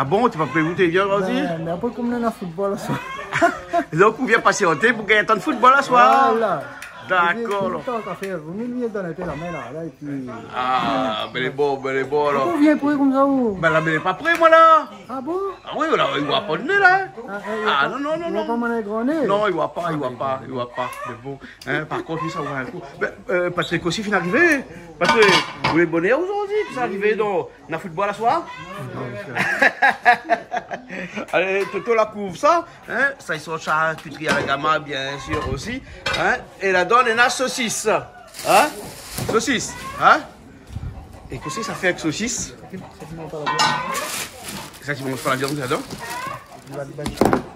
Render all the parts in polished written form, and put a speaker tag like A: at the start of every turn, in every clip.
A: Ah bon, tu vas prégoûter bien aussi?
B: Mais après, comme on a le football, ça.
A: Donc, on vient patienter pour gagner tant de football à soir.
B: Voilà.
A: D'accord.
B: Vous me donnez la main là, et puis...
A: Ah, ben les beaux alors.
B: Vous venez pour comme ça ou?
A: Ben là, mais il n'est pas prêt, moi là.
B: Ah bon?
A: Ah oui, là, il ne voit pas le nez là. Ah non.
B: Il va pas m'en grand nez?
A: Non, il ne voit pas. Mais bon, hein, par contre, lui, ça va un coup. Ben, Patrick aussi, il est arrivé. Patrick, vous voulez bonnet aujourd'hui? Tu es arrivé dans le football à soir? Allez, Toto la couvre ça. Hein? Ça, ils sont charcuterie à la gamme, bien sûr aussi. Hein? Et là-dedans, on a saucisse. Hein? Saucisse. Hein? Et qu'est-ce que ça fait avec saucisse? Ça, tu ne manges pas la viande là-dedans?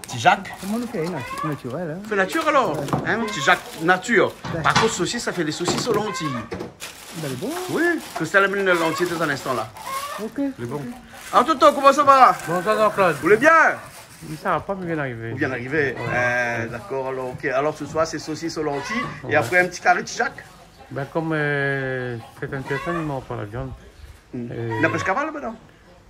A: Petit Jacques.
B: Comment on fait naturel, hein?
A: Fait nature alors? Hein? Petit Jacques nature. Par contre, saucisse, ça fait des saucisses aux lentilles.
B: Ben, bon.
A: Oui, que c'est la mine de lentilles tout un instant là.
B: Ok.
A: C'est bon. Alors, Toto, comment ça va?
C: Bon, ça va, Claude.
A: Vous voulez bien?
C: Ça va pas bien arriver.
A: Vous bien arrivé. D'accord, alors, ok. Alors, ce soir, c'est saucisses aux lentilles. Et après, un petit carré de Jacques.
C: Ben, comme certaines personnes, ils mangent pas la viande.
A: Il n'a pas de cavale maintenant?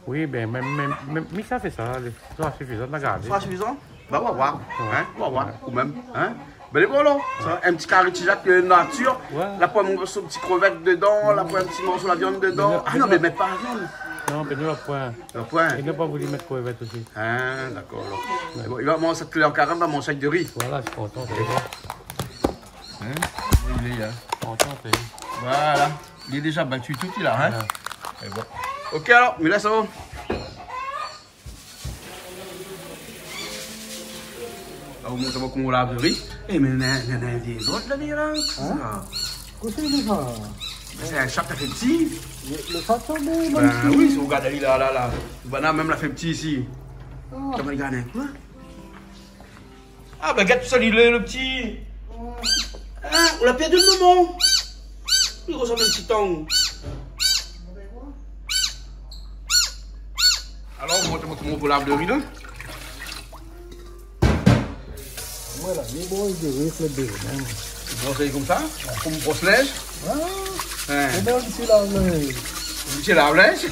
C: Oui, ben, mais ça fait ça. Ça sera suffisant de la garder.
A: Ça sera suffisant? Bah, on va voir. Hein? On va voir. Ou même. Hein? Ben, les bon, là. Un petit carré de Jacques nature.
C: Ouais.
A: Là, pour un morceau de petit crevette dedans. Là, pour un petit morceau de la viande dedans. Ah non, mais mettre pas la viande.
C: Non, mais nous, le point.
A: Le point.
C: Il n'a pas voulu mettre crevette aussi.
A: Ah, d'accord. Alors. Bon, il va manger cette clé en carême, il va manger avec de riz.
C: Voilà, je suis content.
A: Hein? Il est là.
C: Content,
A: Voilà. Il est déjà battu tout, il a, hein?
C: Ouais.
A: Et bon. Ok, alors, mais là, ça va. Là, on montre comment on lave le riz. Eh, mais il y en a des autres là, là.
B: Qu'est-ce que c'est ça?
A: C'est un chat qui a fait petit.
B: Le façon de...
A: Ben oui, si vous regardez là. Le banane même l'a fait petit ici. Comment il gagne? Quoi? Ah, ben, regarde tout ça, il est le petit. Ah, on l'a perdu le moment. Il ressemble à un petit tong. Alors, montre-moi comment vous lavez le riz là.
B: Voilà, les boys de riz, le bébé.
A: Vous brossez comme ça, comme une brosse neige.
B: Ah,
A: C'est
B: bien ici là, mais...
A: C'est la neige.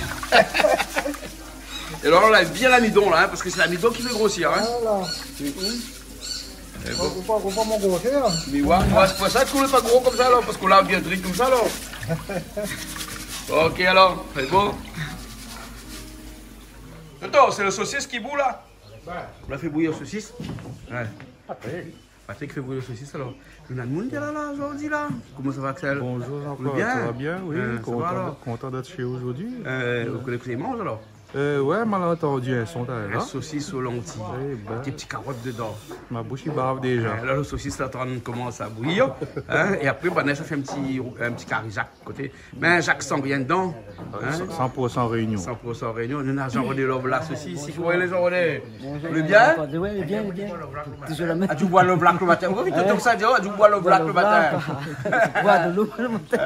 A: Et alors, on lave bien l'amidon là, hein, parce que c'est l'amidon qui fait grossir. Hein.
B: Voilà. On va pas mon gros cher.
A: Mais ouais, c'est pour ça qu'on n'est pas gros comme ça alors, parce qu'on lave bien le riz comme ça alors. Ok alors, c'est bon. Toto, c'est le saucisse qui bout là? On l'a fait bouillir le saucisse? Ouais. Patrick fait bouillir le saucisse alors. Il y en a de monde là aujourd'hui là. Comment ça va Axel?
D: Bonjour Jean-Claude,
A: bien?
D: ça va bien? Oui, content d'être chez vous aujourd'hui.
A: Vous connaissez les manges alors?
D: Ouais, malentendu, elles sont
A: La
D: là.
A: saucisse aux lentilles, des petites carottes dedans.
D: Ma bouche y bave déjà.
A: Là, le saucisse là, commence à bouillir. Hein, et après, ben, ça fait un petit carré Jacques à côté. Mais un Jacques sans rien dedans. Hein,
D: 100% réunion.
A: 100% réunion. On a Jean René Lovelac aussi. Si vous voyez les Jean René. Vous voulez bien?
B: Oui, bien.
A: Ah, tu bois le black le matin. Oui, tout ça, tu bois le black le matin.
B: Bois de l'eau le matin.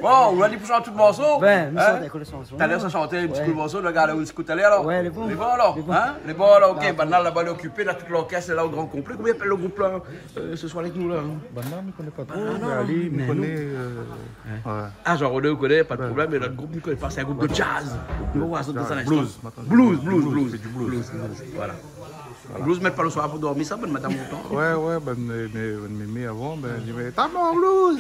A: Bon, on va aller pour chanter tout le morceau.
B: Ben, nous sommes des connaissances.
A: T'as l'air de chanter un petit peu le morceau, regarde où est-ce allé alors?
B: Ouais, les bons.
A: Les bons alors? Hein? Les bons alors, ok. Maintenant, là-bas, est occupé, là, tout l'orchestre est là au grand complet. Combien appelle le groupe là ce soir avec nous là?
D: Ben non, je ne connais pas trop. Mais Ali, me connaît. Ouais.
A: Ah, genre, on connaît, pas de problème, mais notre groupe ne connaît pas, c'est un groupe de jazz. On va voir ça dans un instant.
D: Blues.
A: Blues. Voilà. Blues, mettre pas le soir pour dormir, ça, ben, madame, longtemps.
D: Ouais, ben, mais avant, ben, je dis, mais t'as mon blues!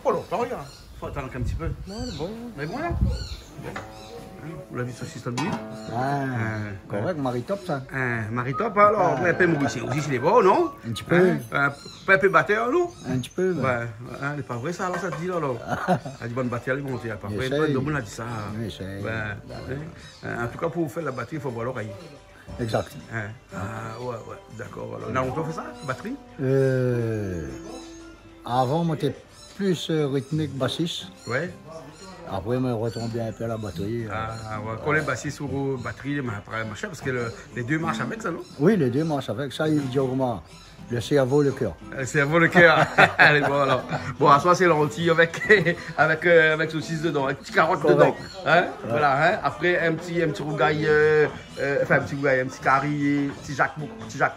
A: Oh là, pas rien. Faut attendre un petit peu. Non, c'est bon. Mais bon, là. Vous l'avez vu saucisse dans le bouilli?
B: Correct, Marie-Top ça.
A: Marie-Top, alors, un peu Maurice aussi, c'est bon, non?
B: Un petit peu.
A: Un peu batteur, non?
B: Un petit peu.
A: Ouais, c'est pas vrai ça, alors ça te dit là, alors. Elle dit bonne batterie, elle est montée, pas vrai. Pas de monde a dit ça. En tout cas, pour vous faire la batterie, il faut voir l'oreille.
B: Exact.
A: Ouais, d'accord. On a longtemps fait ça, batterie?
B: Avant, moi, j'étais plus rythmique bassiste.
A: Ouais.
B: Après, je retombé un peu à la batterie.
A: Ouais. Quand les bassistes sur batterie, après marcher, parce que les deux marchent avec ça, non?
B: Oui, les deux marchent avec ça, il dit augmente. Le cerveau, le cœur.
A: Le cerveau, le cœur. Allez, bon alors. Bon, à soi, c'est lentilles avec saucisse dedans, avec petite carotte dedans. Hein? Voilà, hein? Après, un petit rougail, un petit carré, petit Jacques,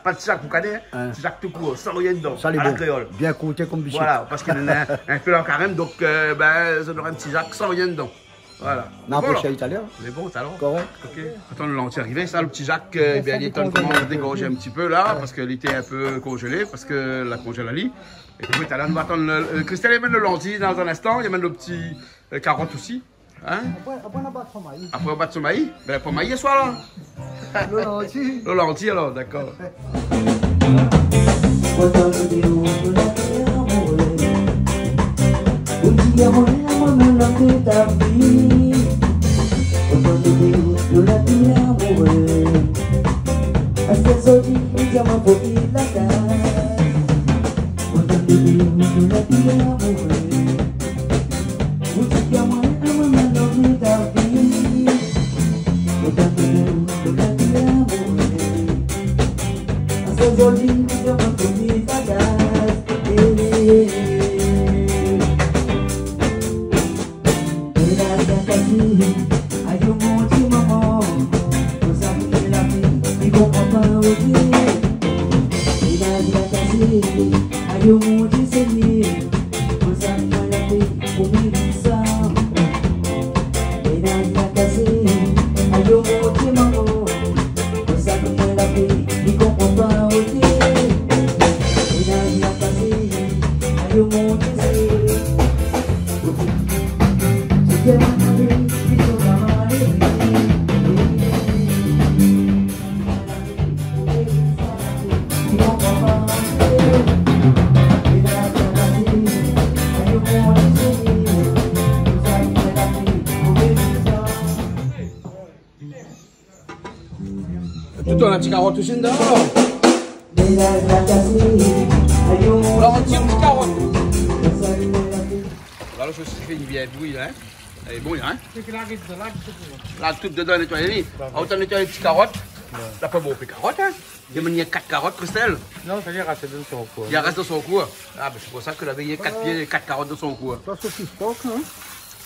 A: pas petit Jacques Boucanet, petit Jacques tout court, sans rien dedans,
B: Ça,
A: à la créole.
B: Bien côté comme bichette.
A: Voilà, parce qu'il y en a un peu en carême, donc, ben, ça aura un petit Jacques sans rien dedans. Voilà.
B: Non,
A: Bon,
B: pour
A: alors.
B: italien.
A: Mais bon, alors.
B: Correct.
A: Ok. Attends, le lentille arrivé. Ça, le petit Jacques, il est temps de commencer à dégorger un petit peu là, parce qu'il était un peu congelé, parce que la congélalie. Et puis, tout à l'heure, nous va attendre Christelle, il mène le lentille dans un instant. Il mène le petit carotte aussi. Hein?
B: Après, on a battu son maïs.
A: Après, on bat son maïs. Ben, pas maïs ce soir là.
B: Le lentille.
A: Le lentille alors, d'accord. Tu donnes un petit carotte aussi dedans alors. Alors on tire une petite carotte. Là le saucisse fait une vieille bouille là. Elle est bouille hein. Là tout dedans nettoyer. Autant nettoyer les petites carottes. T'as pas beaucoup de carottes hein. Il y a 4 carottes Christelle.
C: Non, ça y est, reste dans son cou.
A: Il reste dans son cou. Ah ben c'est pour ça que la veille 4 carottes dans son cou.
B: Ça, saucisse porc, non?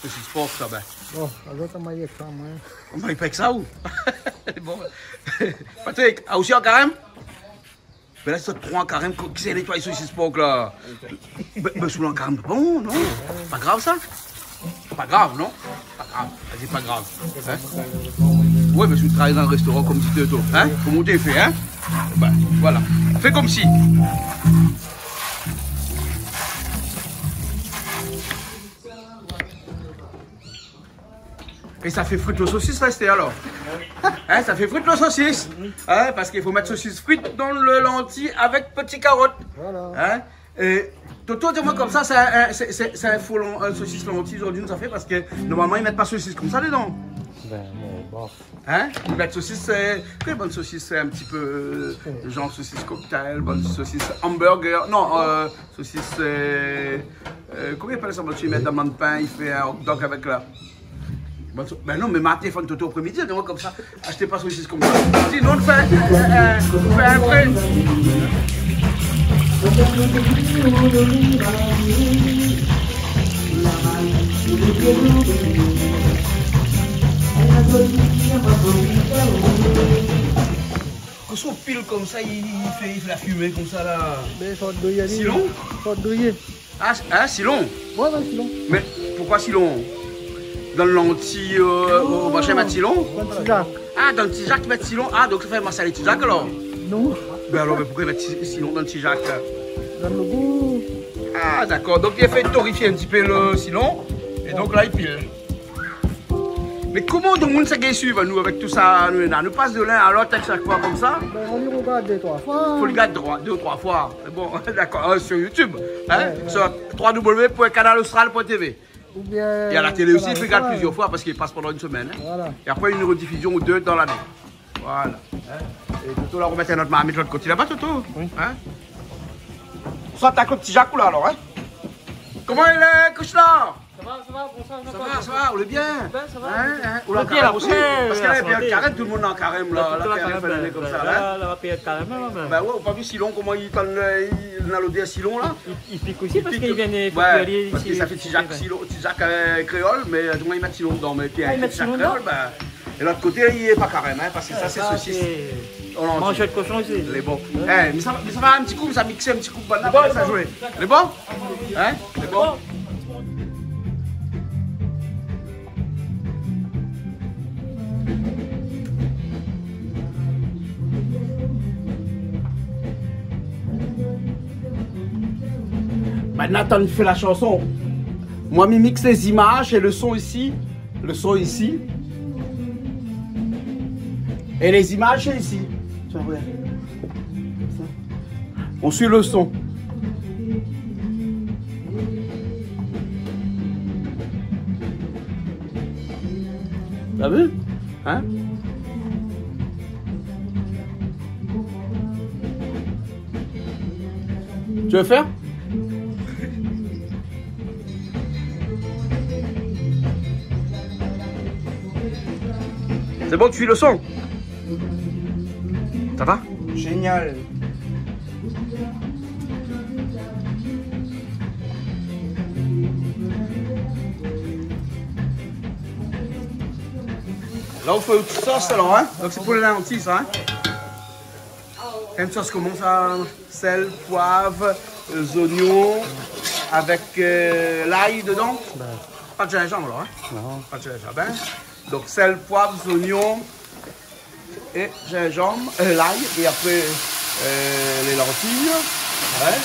A: Saucisse porc ça ben.
B: Bon, alors, on m'a dit ça, moi.
A: On m'a pas que ça ou? Bon. Patrick, a aussi un carême? Mais là, c'est 3 carême qui s'est nettoyé saucisse porc là. Mais sous un carême, bon, non? Pas grave ça? Pas grave, non? Pas grave, vas-y, pas grave. Hein? Ouais, mais si tu travailles dans un restaurant comme si tu étais, hein? Comment t'es fait, hein? Ben, voilà. Fais comme si. Et ça fait frite aux saucisses restées alors? Hein, ça fait frite aux saucisses? Hein, parce qu'il faut mettre saucisses frites dans le lentille avec petits carottes.
B: Voilà.
A: Hein? Et Toto, dis-moi comme ça, c'est un faux saucisse lentille aujourd'hui, ça fait parce que normalement ils mettent pas saucisses comme ça dedans.
C: Ben, bon.
A: Hein? Ils mettent saucisse, quelle bonne saucisse, c'est un petit peu genre saucisse cocktail, bonne saucisse hamburger, non, saucisse, comment ils appellent ça? Tu mets dans le pain, il fait un hot dog avec là. Ben non, mais ma téléphone Toto après-midi, dis-moi comme ça, achetez pas saucisse comme ça. Sinon, on fait un vrai. Quand son pile comme ça, il fait la fumée comme ça là.
B: Mais ça douille.
A: Si long?
B: Ça douille.
A: Ah, si long?
B: Ouais, si long.
A: Mais pourquoi si long? Dans le lentille, au machin, mettre si long?
B: Dans le petit Jacques.
A: Ah, dans le petit Jacques, mettre si long? Ah, donc ça fait masser les petits Jacques alors?
B: Non.
A: Ben alors, mais pourquoi mettre si long dans le petit Jacques?
B: Dans le goût.
A: Ah, d'accord. Donc il a fait torréfier un petit peu le silon. Et donc là, il pile. Mais comment tout le monde s'est suivre, nous, avec tout ça? Nous passe de l'un à l'autre à chaque fois comme ça.
B: Ben, on y regarde 2-3 fois.
A: Il faut le regarder 2 ou 3 fois. Bon, d'accord, sur YouTube. Hein? Sur www.canalaustral.tv.
B: Ou bien.
A: Et à la télé aussi, il regarde plusieurs fois parce qu'il passe pendant une semaine. Hein?
B: Voilà.
A: Et après, une rediffusion ou 2 dans l'année. Voilà. Hein? Et Toto, là, on remettait notre marmite de l'autre côté là-bas, Toto.
C: Oui.
A: Hein? Soit attaque le petit Jacques là, alors. Hein? Comment il est, Kouchlar? Ça va, on est bien.
E: Ça va.
A: Hein? On l'a carême aussi. Parce qu'il y a bien le carême, tout le monde est en carême là. La carême fait l'année comme ça là.
E: Là, on va payer le carême.
A: Ben ouais, on n'a pas vu Silon, comment il a l'odeur Silon là.
E: Il pique aussi parce qu'il vient de
A: Ouais, parce que ça fait petit Jacques créole, mais du moins ils mettent Silon dedans. Mais puis
E: ils
A: avec
E: mettent
A: petit Jacques
E: Silon
A: créole, ben. Et l'autre côté, il n'est pas carême, hein, parce que ça c'est saucisse.
E: Mange de cochon aussi.
A: Les bons. Mais ça va un petit coup, ça mixe un petit coup de banane, ça jouer. Les bons? Hein? Les bons? Bah, Nathan fait la chanson. Moi, je mixe les images et le son ici. Le son ici. Et les images, c'est ici. Tiens, regarde. On suit le son. T'as vu? Hein? Tu veux faire? C'est bon, tu suis le son? Ça va?
F: Génial.
A: Là, on fait une sauce alors, hein? Donc c'est pour les lentilles, ça, hein? Une sauce comment ça? Sel, poivre, oignons, avec l'ail dedans. Pas de gingembre alors, hein?
C: Non.
A: Pas de gingembre, hein? Donc sel, poivre, oignons et gingembre, l'ail, et après les lentilles. Ouais.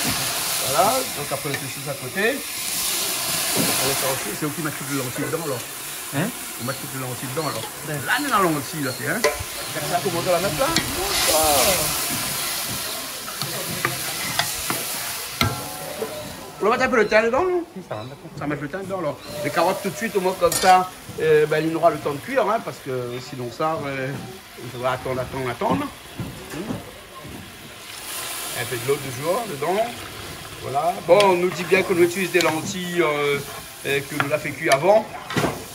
A: Voilà, donc après les saucisses à côté. Allez, ça aussi, c'est où qui met toutes les lentilles dedans alors?
E: Hein?
A: On met toutes les lentilles dedans alors. Là, on est dans la lentille là, c'est hein? Regarde ça, comment on la mettre là? On va mettre un peu le thym dedans, non?
C: Ça va, d'accord.
A: Ça va mettre le thym dedans alors. Les carottes tout de suite, au moins comme ça, ben, il aura le temps de cuire, hein, parce que sinon ça, il faudra attendre. Un peu de l'eau toujours dedans. Voilà. Bon, on nous dit bien qu'on utilise des lentilles que nous l'a fait cuire avant,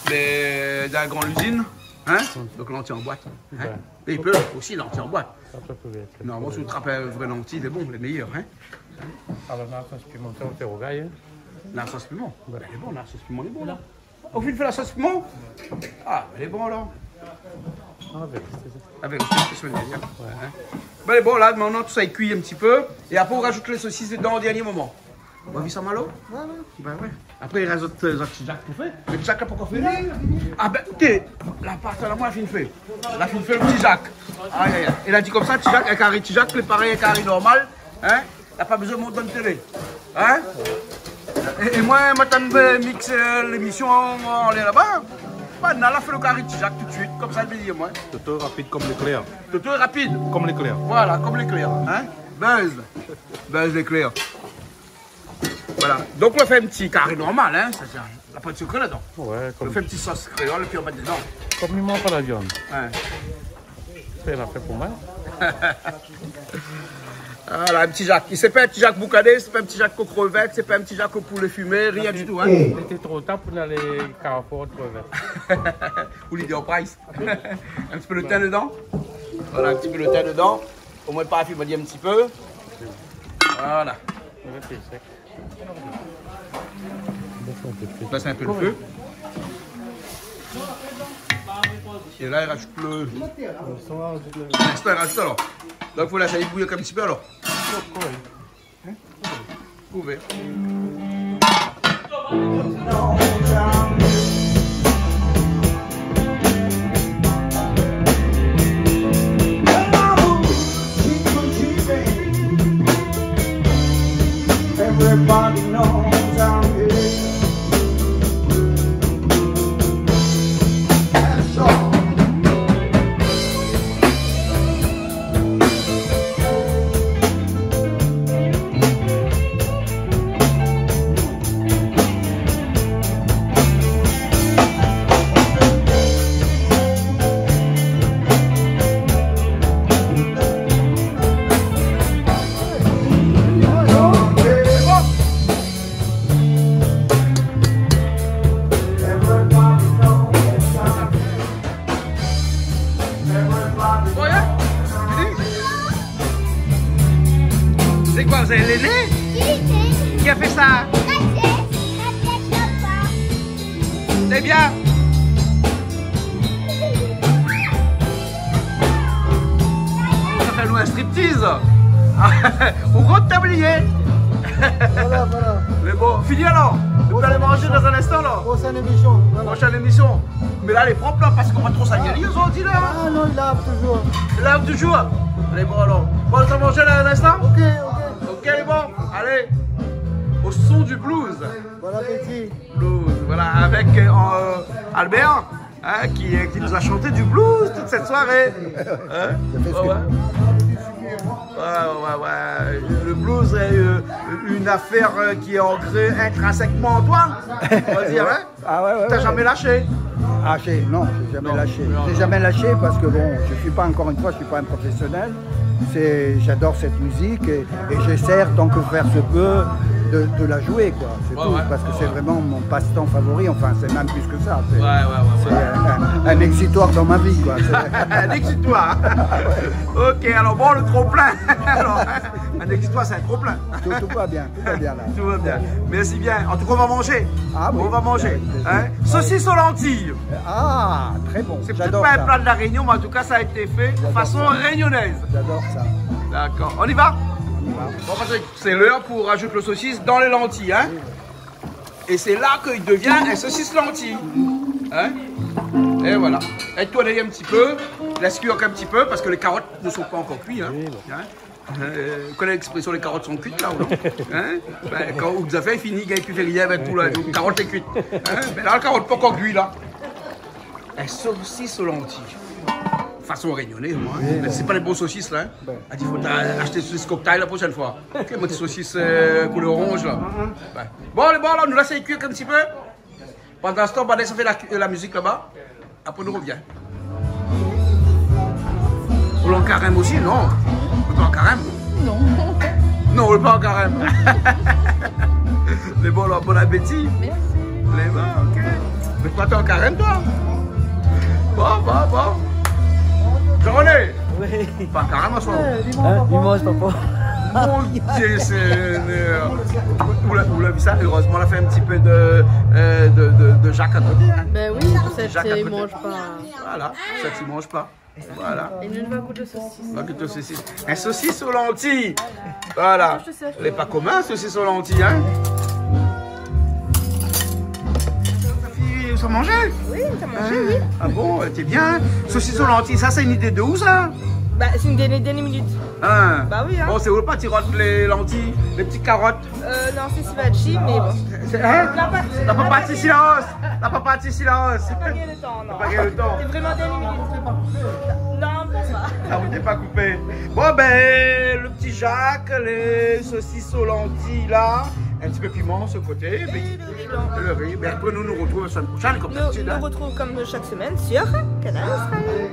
A: mais dans la grande usine, hein? Donc lentilles en boîte. Hein? Et il peut aussi lentilles en boîte.
C: Ça peut être.
A: Non, moi je vous trappe un vrai lentilles, les bons, les meilleurs. Hein?
C: Alors, la sauce pimentée, on fait au gaille.
A: La sauce piment. Ben, elle est bonne, la sauce piment, elle est bonne. Là. Au fil fait la sauce piment? Ah, elle est bonne là. Avec le sauce piment, ouais. Hein? Ben, elle est bonne là, maintenant tout ça est cuit un petit peu. Et après on rajoute les saucisses dedans au dernier moment. On a vu ça malo? Ouais. Ben ouais. Après il reste d'autres petits jacques pour faire. Le petit jacques là pourquoi faire? Ah ben écoutez, la part là moi la fin fait. La fin fait le petit jacques. Aïe aïe aïe. Il a dit comme ça, petit jacques, un carré petit jacques, préparé un carré normal. Hein? Il n'a pas besoin de monter dans télé. Hein? Et moi, je mixe l'émission, on est là-bas. On a fait le carré petit jacques tout de suite, comme ça je vais dire moi.
D: Toto rapide comme l'éclair.
A: Toto est rapide.
D: Comme l'éclair.
A: Voilà, comme l'éclair. Hein? Buzz l'éclair. Voilà. Donc on fait un petit carré normal, hein? Ça, la pâte sucrée là-dedans.
C: Ouais,
A: On fait un petit sauce créole et puis on met dedans.
C: comme il manque pas la viande.
A: Ouais.
C: C'est la fait pour moi.
A: Voilà, un petit jacques. C'est pas un petit jacques boucané, c'est pas un petit jacques aux crevettes, c'est pas un petit jacques au poulet fumé, rien du tout. Hein?
C: C'était trop tard pour aller Carrefour de crevettes.
A: Ou l'idée en price. Un petit peu le thym dedans. Voilà, un petit peu le thym dedans. Au moins pas affaiblir un petit peu. Voilà.
C: C'est sec.
A: Laisse un peu le feu. Et là, il rajoute le. L'instant, il rajoute alors. Donc, il faut laisser bouillir un petit peu alors. Couvert.
F: Everybody knows I'm here. That's all.
A: C'est quoi, vous avez l'aîné? Qui a fait ça? C'est bien. Ça fait nous un striptease. Au gros tablier.
B: Voilà.
A: Mais bon. Bon, fini alors. Vous allez manger dans un instant là.
B: Prochaine émission. Voilà.
A: Prochaine émission. Mais là, elle est propre là, parce qu'on va trop s'agir les autres là.
B: Ah non, il lave toujours.
A: Il lave toujours. Allez, bon alors. Bon, on va manger là un instant.
B: Ok, ok.
A: Ok, elle est bon. Allez. Au son du blues.
B: Bon appétit.
A: Blues, voilà, avec Albert, hein, qui nous a chanté du blues toute cette soirée. Hein? Ouais. Le blues est une affaire qui est ancrée intrinsèquement en toi, on va dire. Hein?
B: Ah ouais.
A: T'as jamais lâché?
B: Lâché, non, j'ai jamais lâché. J'ai jamais lâché parce que bon, je suis pas encore une fois, je suis pas un professionnel. J'adore cette musique et j'essaie tant que faire se peut de la jouer quoi. C'est tout, parce que c'est vraiment mon passe-temps favori. Enfin, c'est même plus que ça. C'est un exitoire dans ma vie quoi.
A: Un exitoire. Ok, alors bon, le trop plein. Un exitoire, c'est un trop plein.
B: Tout va bien, là.
A: Tout va bien. Merci bien. En tout cas, on va manger.
B: Ah oui.
A: On va manger. Hein? Saucisse aux lentilles.
B: Ah, très bon.
A: C'est peut-être pas un plat de la Réunion, mais en tout cas, ça a été fait de façon réunionnaise.
B: J'adore ça.
A: D'accord. On y va? Bon, Patrick, c'est l'heure pour rajouter le saucisse dans les lentilles. Hein? Et c'est là qu'il devient un saucisse lentille. Hein? Et voilà. Et tourner un petit peu. Laisse cuire un petit peu parce que les carottes ne sont pas encore cuites. Hein? Hein? Vous connaissez l'expression les carottes sont cuites là ou non? Hein? Ben, quand vous avez fini, il n'y a plus fait rien avec tout là. Donc, carotte est cuite. Hein? Mais là, la carotte pas encore cuite là. Un saucisse aux lentilles. Façon réunionnais, moi. Mais c'est pas les bons saucisses là. Hein? Il faut acheter des saucisses cocktail la prochaine fois. Ok, moi des saucisses couleur orange là. Ouais. Bon, les bons là, nous laissons cuire un petit peu. Pendant ce temps, on va laisser faire la musique là-bas. Après, on revient. Vous l'en carême aussi, non? Vous pas en carême?
G: Non.
A: Non, on n'est pas en carême. Les bons là, bon appétit.
G: Merci.
A: Les bons, ok. Mais toi, t'es en carême, toi? Bon. Jean-René!
E: Oui.
A: Pas carrément soir.
E: Dimanche, papa.
A: Mon Dieu Seigneur! Vous l'avez vu ça? Heureusement, on a fait un petit peu de Jacques à côté. Hein?
G: Ben oui, ça
A: Jacques à
G: il
A: côté.
G: mange pas.
A: Voilà, ça tu manges pas. Voilà.
G: Et nous, on va goûter de saucisse.
A: On va goûter au saucisse. Un saucisse aux lentilles! Voilà. Il n'est pas commun, un saucisse aux lentilles, hein? Ça mangeait?
G: Oui, ça mangeait, oui.
A: Ah bon, t'es bien. Saucisse aux lentilles, ça c'est une idée de où ça?
G: Bah, c'est une dernière minute.
A: Hein?
G: Bah oui, hein.
A: Bon, c'est où pas tirotte les lentilles, les petites carottes?
G: Non, c'est Sivachi, mais bon.
A: Hein? La papa de Sicilaos! La papa de Sicilaos!
G: J'ai pas gagné le temps, non.
A: Pas gagné le temps.
G: C'est vraiment dernière minute. Non, pas ça.
A: Ah, vous n'êtes pas coupé. Bon, ben, le petit Jacques, les saucisses aux lentilles là, un petit peu piment ce côté. Le riz. Ben, après, nous nous retrouvons la semaine prochaine, comme d'habitude.
G: Nous retrouvons comme chaque semaine sur Canal Israël.